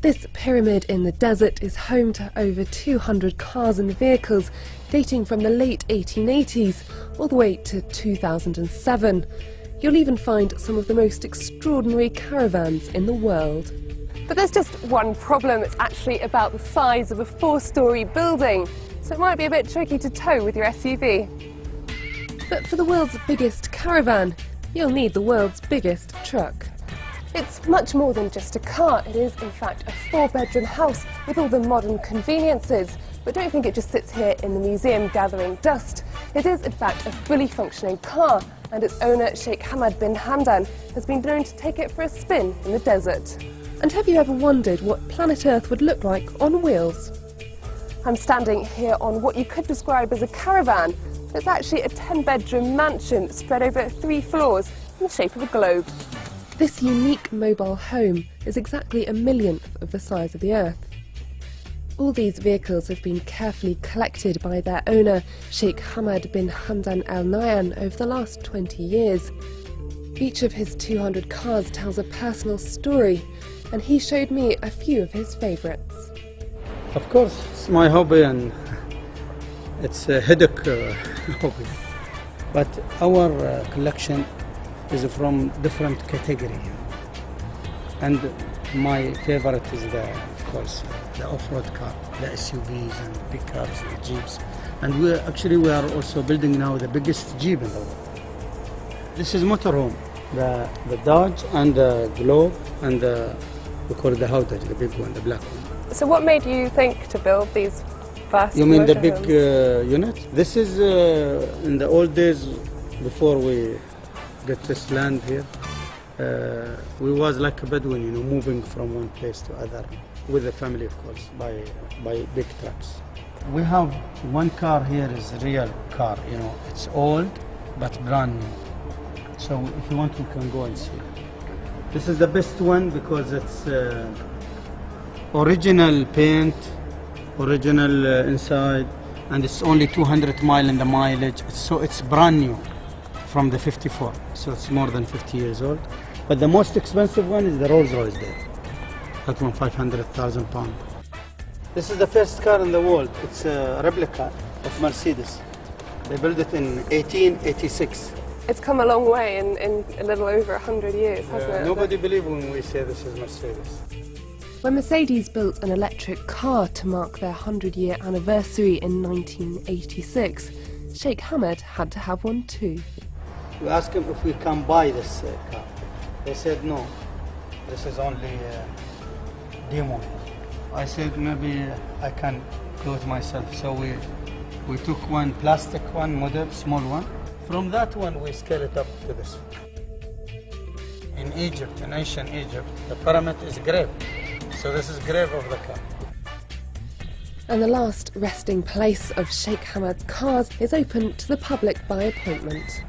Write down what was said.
This pyramid in the desert is home to over 200 cars and vehicles dating from the late 1880s all the way to 2007. You'll even find some of the most extraordinary caravans in the world. But there's just one problem. It's actually about the size of a 4-storey building, so it might be a bit tricky to tow with your SUV. But for the world's biggest caravan, you'll need the world's biggest truck. It's much more than just a car. It is, in fact, a 4-bedroom house with all the modern conveniences. But don't think it just sits here in the museum gathering dust. It is, in fact, a fully functioning car, and its owner, Sheikh Hamad bin Hamdan, has been known to take it for a spin in the desert. And have you ever wondered what planet Earth would look like on wheels? I'm standing here on what you could describe as a caravan. It's actually a 10-bedroom mansion spread over 3 floors in the shape of a globe. This unique mobile home is exactly 1/1,000,000th of the size of the Earth. All these vehicles have been carefully collected by their owner, Sheikh Hamad bin Hamdan Al Nahyan, over the last 20 years. Each of his 200 cars tells a personal story, and he showed me a few of his favourites. Of course, it's my hobby and it's a headache hobby. But our collection is from different category. And my favorite is of course, the off-road car, the SUVs and pickups and jeeps. And we are also building now the biggest jeep in the world. This is motorhome, the Dodge and the Globe and we call it the Howdage, the big one, the black one. So what made you think to build these vast You mean the motorhomes? big unit? This is in the old days before we get this land here. We was like a Bedouin, moving from one place to other with the family, of course, by big trucks. We have one car here is a real car, it's old but brand new. So if you want, we can go and see. This is the best one because it's original paint, original inside, and it's only 200 miles in the mileage. So it's brand new from the 54, so it's more than 50 years old. But the most expensive one is the Rolls Royce there. That one, 500,000 pounds. This is the first car in the world. It's a replica of Mercedes. They built it in 1886. It's come a long way in a little over 100 years, hasn't it? Nobody believes when we say this is Mercedes. When Mercedes built an electric car to mark their 100-year anniversary in 1986, Sheikh Hamad had to have one too. We asked him if we can buy this car. They said no, this is only a demo. I said maybe I can do it myself. So we took one plastic one model, small one. From that one we scale it up to this. In Egypt, in ancient Egypt, the pyramid is grave. So this is grave of the car. And the last resting place of Sheikh Hamad's cars is open to the public by appointment.